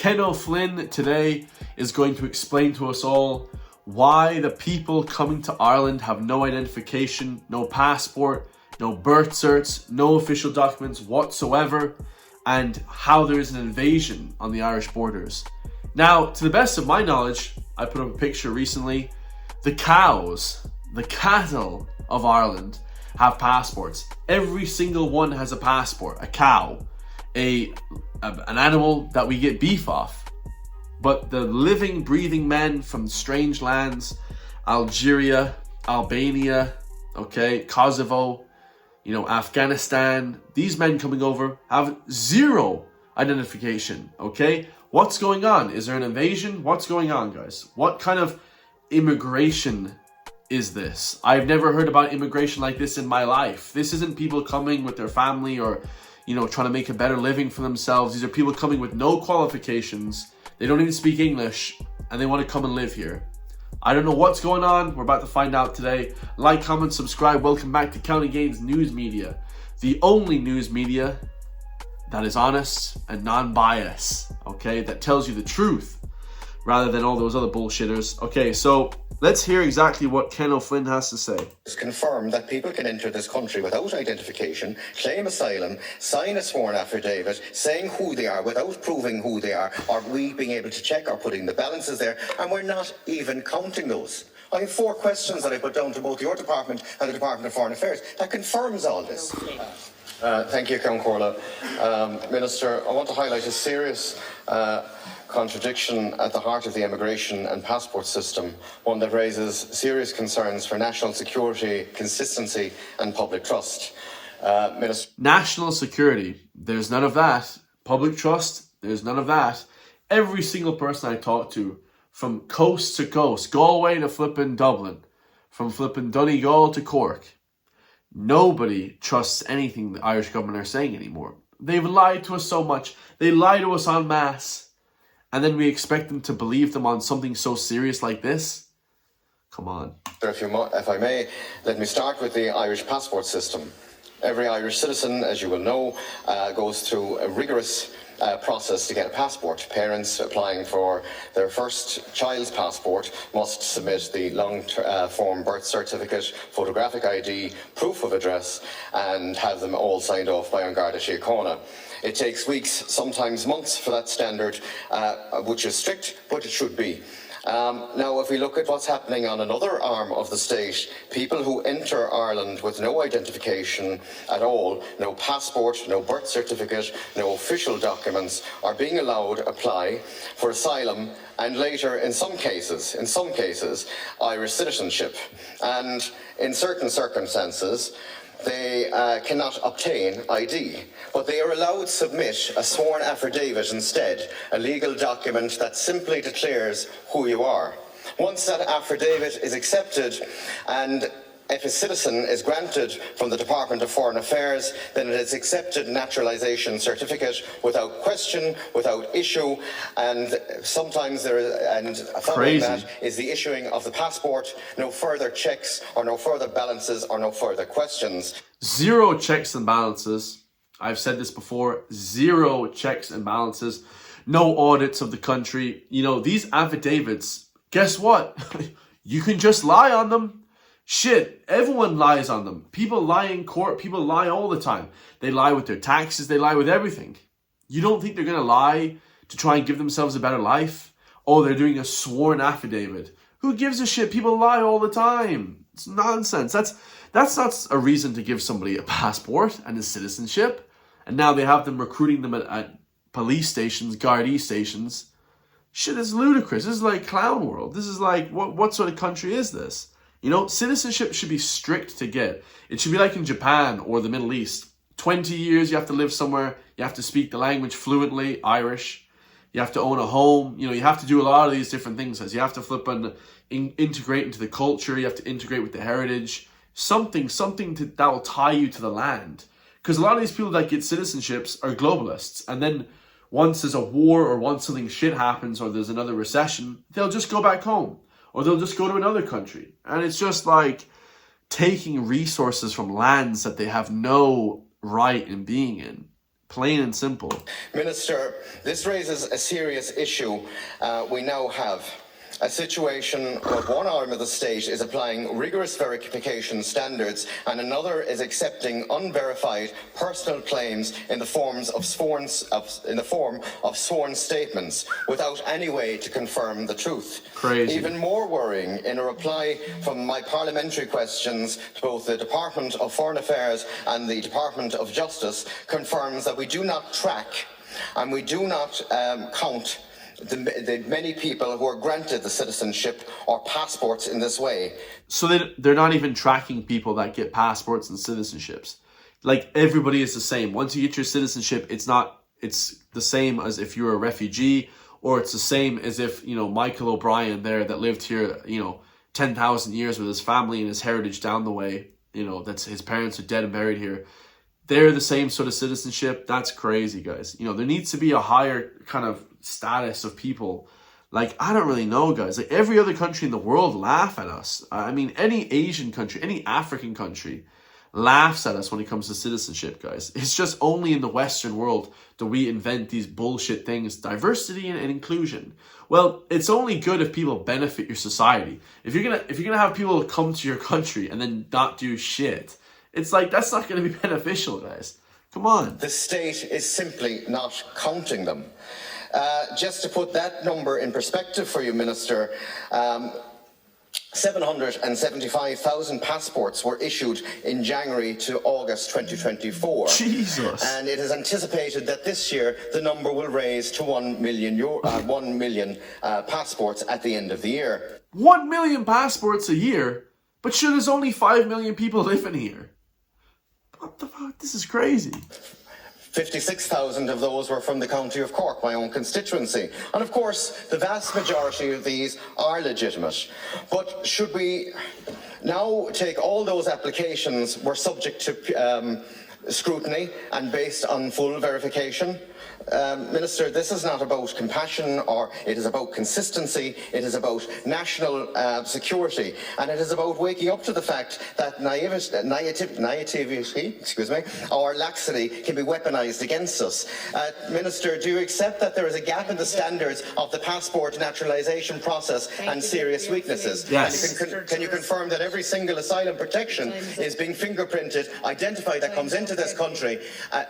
Ken O'Flynn today is going to explain to us all why the people coming to Ireland have no identification, no passport, no birth certs, no official documents whatsoever, and how there is an invasion on the Irish borders. Now, to the best of my knowledge, I put up a picture recently, the cows, the cattle of Ireland have passports. Every single one has a passport, a cow, an animal that we get beef off. But the living, breathing men from strange lands, Algeria, Albania, Kosovo, Afghanistan, these men coming over have zero identification, What's going on? Is there an invasion? What's going on, guys? What kind of immigration is this? I've never heard about immigration like this in my life. This isn't people coming with their family or, trying to make a better living for themselves. These are people coming with no qualifications. They don't even speak English and they want to come and live here. I don't know what's going on. We're about to find out today. Like, comment, subscribe. Welcome back to County Gains News Media, the only news media that is honest and non-biased, that tells you the truth rather than all those other bullshitters. So let's hear exactly what Ken O'Flynn has to say. It's confirmed that people can enter this country without identification, claim asylum, sign a sworn affidavit saying who they are without proving who they are, or we being able to check or putting the balances there, and we're not even counting those. I have 4 questions that I put down to both your department and the Department of Foreign Affairs that confirms all this. Thank you, Count Corla. Minister, I want to highlight a serious contradiction at the heart of the immigration and passport system, one that raises serious concerns for national security, consistency and public trust. Minister. National security, there's none of that. Public trust, there's none of that. Every single person I talk to, from coast to coast, Galway to flipping Dublin, from flipping Donegal to Cork, nobody trusts anything the Irish government are saying anymore. They've lied to us so much. They lie to us en masse. And then we expect them to believe them on something so serious like this? Come on. If I may, let me start with the Irish passport system. Every Irish citizen, as you will know, goes through a rigorous process to get a passport. Parents applying for their first child's passport must submit the long-form birth certificate, photographic ID, proof of address, and have them all signed off by An Garda Síochána. It takes weeks, sometimes months for that standard, which is strict, but it should be. Now, if we look at what's happening on another arm of the state, people who enter Ireland with no identification at all, no passport, no birth certificate, no official documents, are being allowed to apply for asylum and later, in some cases, Irish citizenship. And in certain circumstances, they cannot obtain ID, but they are allowed to submit a sworn affidavit instead, a legal document that simply declares who you are. Once that affidavit is accepted, and if a citizen is granted from the Department of Foreign Affairs, then it is accepted naturalisation certificate without question, without issue, and sometimes following that is the issuing of the passport, no further checks or no further balances or no further questions. Zero checks and balances. I've said this before, 0 checks and balances, no audits of the country. These affidavits, guess what? You can just lie on them. Shit, everyone lies on them. People lie in court. People lie all the time. They lie with their taxes. They lie with everything. You don't think they're going to lie to try and give themselves a better life? Oh, they're doing a sworn affidavit. Who gives a shit? People lie all the time. It's nonsense. That's not a reason to give somebody a passport and a citizenship. And now they have them recruiting them at police stations, Gardaí stations. Shit is ludicrous. This is like clown world. This is like, what sort of country is this? Citizenship should be strict to get. It should be like in Japan or the Middle East. 20 years, you have to live somewhere. You have to speak the language fluently, Irish. You have to own a home. You have to do a lot of these different things. As you have to flip and integrate into the culture. You have to integrate with the heritage. Something that will tie you to the land. Because a lot of these people that get citizenships are globalists. And then once there's a war or once something shit happens or there's another recession, they'll just go back home. Or they'll just go to another country. And it's just like taking resources from lands that they have no right in being in. Plain and simple. Minister, this raises a serious issue. We now have a situation where one arm of the state is applying rigorous verification standards and another is accepting unverified personal claims in the form of sworn statements without any way to confirm the truth. Crazy. Even more worrying, in a reply from my parliamentary questions to both the Department of Foreign Affairs and the Department of Justice, confirms that we do not track and we do not count the many people who are granted the citizenship or passports in this way. So they're not even tracking people that get passports and citizenships. Like, everybody is the same. Once you get your citizenship, it's the same as if you're a refugee, or it's the same as if, Michael O'Brien there that lived here, 10,000 years with his family and his heritage down the way, that's his parents are dead and buried here. They're the same sort of citizenship. That's crazy, guys. There needs to be a higher kind of status of people. Like, I don't really know, guys. Like, every other country in the world laugh at us. I mean, any Asian country, any African country laughs at us when it comes to citizenship, guys. It's just only in the Western world do we invent these bullshit things, diversity and inclusion. Well, it's only good if people benefit your society. If you're gonna have people come to your country and then not do shit, it's like, that's not going to be beneficial, guys. Come on. The state is simply not counting them. Just to put that number in perspective for you, Minister, 775,000 passports were issued in January to August 2024. Jesus. And it is anticipated that this year the number will raise to 1 million passports at the end of the year. 1 million passports a year? But sure, there's only 5 million people living here. What the fuck? This is crazy. 56,000 of those were from the county of Cork, my own constituency. And of course, the vast majority of these are legitimate. But should we now take all those applications were subject to scrutiny and based on full verification? Minister, this is not about compassion, or it is about consistency. It is about national security, and it is about waking up to the fact that naivety, or laxity can be weaponized against us. Minister, do you accept that there is a gap in the standards of the passport naturalization process and serious weaknesses? Yes. And can you confirm that every single asylum protection is being fingerprinted, identified that comes into this country?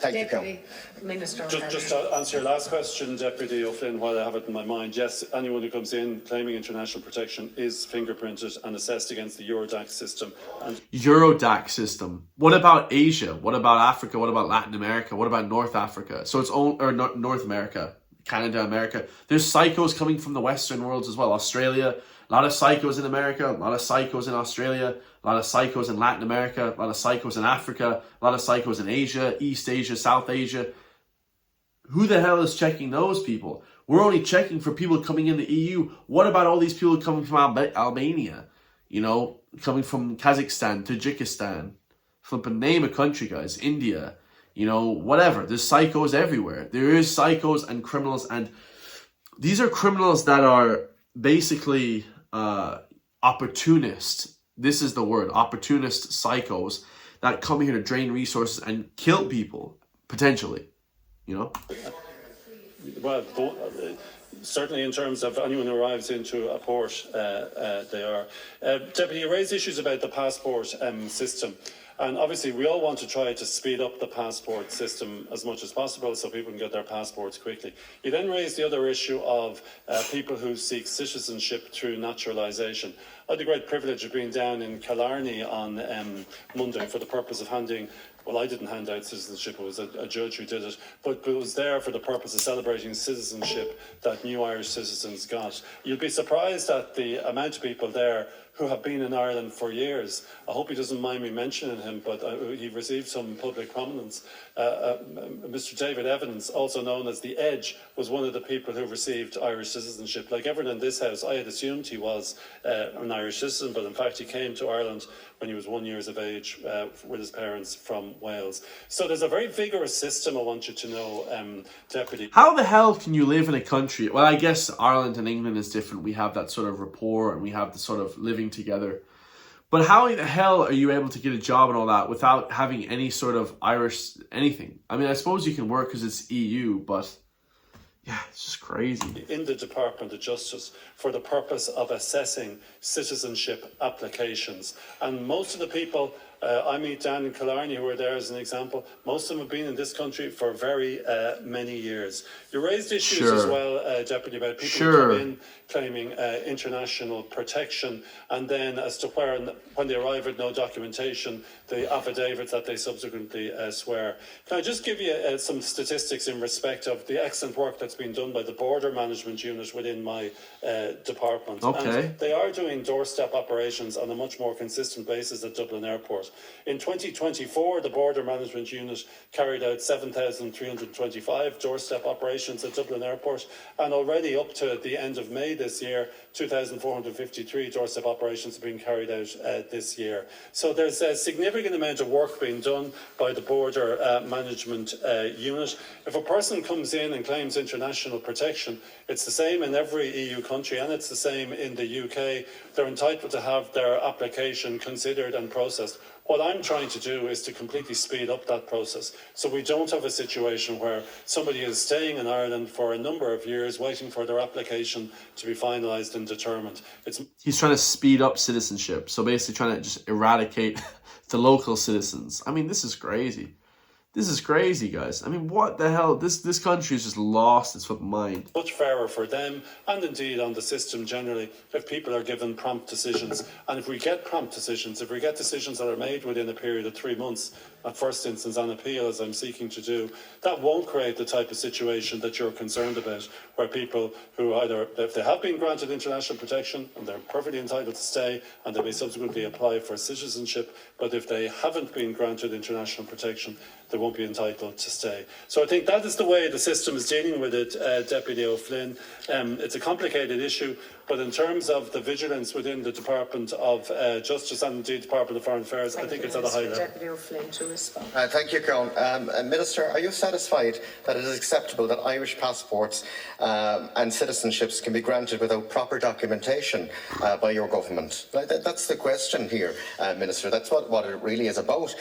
Thank you, Count. Minister. Just to answer your last question, Deputy O'Flynn, while I have it in my mind, yes, anyone who comes in claiming international protection is fingerprinted and assessed against the Eurodac system. Eurodac system. What about Asia? What about Africa? What about Latin America? What about North Africa? So it's North America, Canada, America. There's psychos coming from the Western worlds as well. Australia, a lot of psychos in America, a lot of psychos in Australia, a lot of psychos in Latin America, a lot of psychos in Africa, a lot of psychos in Asia, East Asia, South Asia. Who the hell is checking those people? We're only checking for people coming in the EU. What about all these people coming from Albania? Coming from Kazakhstan, Tajikistan. Flipping name a country, guys. India. Whatever. There's psychos everywhere. There is psychos and criminals, and these are criminals that are basically opportunist. This is the word. Opportunist psychos that come here to drain resources and kill people, potentially. Well, certainly in terms of anyone who arrives into a port, they are. Deputy, you raised issues about the passport system. And obviously, we all want to try to speed up the passport system as much as possible so people can get their passports quickly. You then raised the other issue of people who seek citizenship through naturalisation. I had the great privilege of being down in Killarney on Monday for the purpose of handing. Well, I didn't hand out citizenship, it was a judge who did it, but it was there for the purpose of celebrating citizenship that new Irish citizens got. You'll be surprised at the amount of people there who have been in Ireland for years. I hope he doesn't mind me mentioning him, but he received some public prominence. Mr. David Evans, also known as The Edge, was one of the people who received Irish citizenship. Like everyone in this house, I had assumed he was an Irish citizen, but in fact he came to Ireland when he was 1 year of age with his parents from Wales. So there's a very vigorous system, I want you to know, Deputy. How the hell can you live in a country? Well, I guess Ireland and England is different. We have that sort of rapport and we have the sort of living together. But how the hell are you able to get a job and all that without having any sort of Irish anything? I mean, I suppose you can work because it's EU, but yeah, it's just crazy. In the Department of Justice for the purpose of assessing citizenship applications. And most of the people, I meet Dan and Killarney, who are there as an example, most of them have been in this country for very many years. You raised issues as well, Deputy, about people who come in claiming international protection, and then as to when they arrive with no documentation, the affidavits that they subsequently swear. Can I just give you some statistics in respect of the excellent work that's been done by the Border Management Unit within my department? Okay. And they are doing doorstep operations on a much more consistent basis at Dublin Airport. In 2024, the Border Management Unit carried out 7,325 doorstep operations at Dublin Airport, and already up to the end of May this year, 2,453 doorstep operations have been carried out this year. So there's a significant amount of work being done by the Border Management Unit. If a person comes in and claims international protection, it's the same in every EU country, and it's the same in the UK. They're entitled to have their application considered and processed. What I'm trying to do is to completely speed up that process, so we don't have a situation where somebody is staying in Ireland for a number of years waiting for their application to be finalised and determined. He's trying to speed up citizenship, so basically trying to just eradicate the local citizens. I mean, this is crazy. This is crazy, guys. I mean, what the hell? This country is just lost its fucking mind. Much fairer for them, and indeed on the system generally, if people are given prompt decisions. And if we get prompt decisions, if we get decisions that are made within a period of 3 months, at first instance on appeal, as I'm seeking to do, that won't create the type of situation that you're concerned about, where people who either, if they have been granted international protection and they're perfectly entitled to stay, and they may subsequently apply for citizenship, but if they haven't been granted international protection, they won't be entitled to stay. So I think that is the way the system is dealing with it, Deputy O'Flynn. It's a complicated issue, but in terms of the vigilance within the Department of Justice and indeed Department of Foreign Affairs, I think it's at a high level. Deputy O'Flynn to respond. Thank you, Ciarán. Minister, are you satisfied that it is acceptable that Irish passports and citizenships can be granted without proper documentation by your government? That's the question here, Minister. That's what it really is about.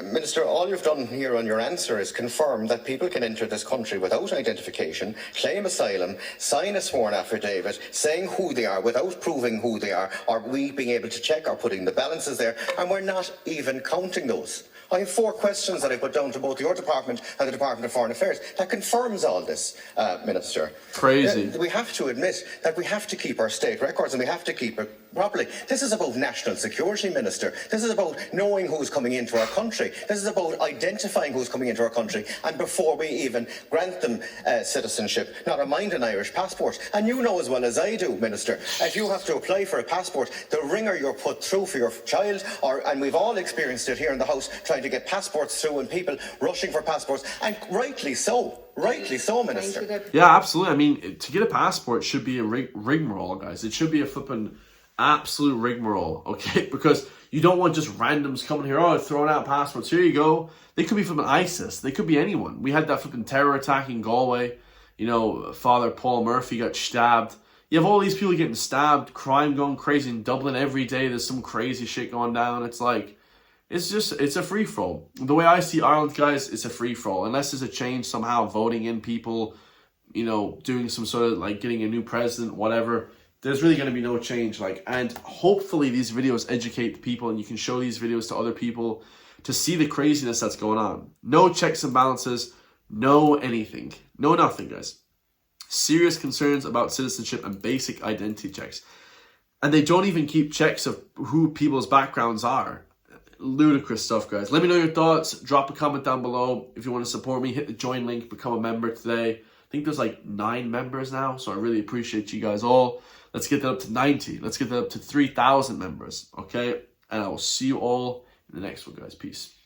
Minister, all you've done here on your answer is confirm that people can enter this country without identification, claim asylum, sign a sworn affidavit saying who they are without proving who they are, or we being able to check or putting the balances there, and we're not even counting those. I have 4 questions that I put down to both your department and the Department of Foreign Affairs that confirms all this, Minister. Crazy. We have to admit that we have to keep our state records, and we have to keep it properly. This is about national security, Minister. This is about knowing who's coming into our country. This is about identifying who's coming into our country, and before we even grant them citizenship, not a mind an Irish passport. And you know as well as I do, Minister, if you have to apply for a passport, the ringer you're put through for your child, and we've all experienced it here in the House, trying to get passports through and people rushing for passports, and rightly so. Rightly so, Minister. Yeah, absolutely. I mean, to get a passport should be a rigmarole, guys. It should be a flipping absolute rigmarole, okay? Because you don't want just randoms coming here, throwing out passports. Here you go. They could be flipping ISIS. They could be anyone. We had that flipping terror attack in Galway. You know, Father Paul Murphy got stabbed. You have all these people getting stabbed, crime going crazy in Dublin every day. There's some crazy shit going down. It's like, it's a free-for-all. The way I see Ireland, guys, it's a free-for-all. Unless there's a change somehow, voting in people, you know, doing some sort of, like, getting a new president, whatever, there's really going to be no change. Like, and hopefully these videos educate people, and you can show these videos to other people to see the craziness that's going on. No checks and balances, no anything. No nothing, guys. Serious concerns about citizenship and basic identity checks. And they don't even keep checks of who people's backgrounds are. Ludicrous stuff, guys. Let me know your thoughts. Drop a comment down below. If you want to support me, hit the join link, become a member today. I think there's like 9 members now, so I really appreciate you guys all. Let's get that up to 90. Let's get that up to 3,000 members, okay? And I will see you all in the next one, guys. Peace.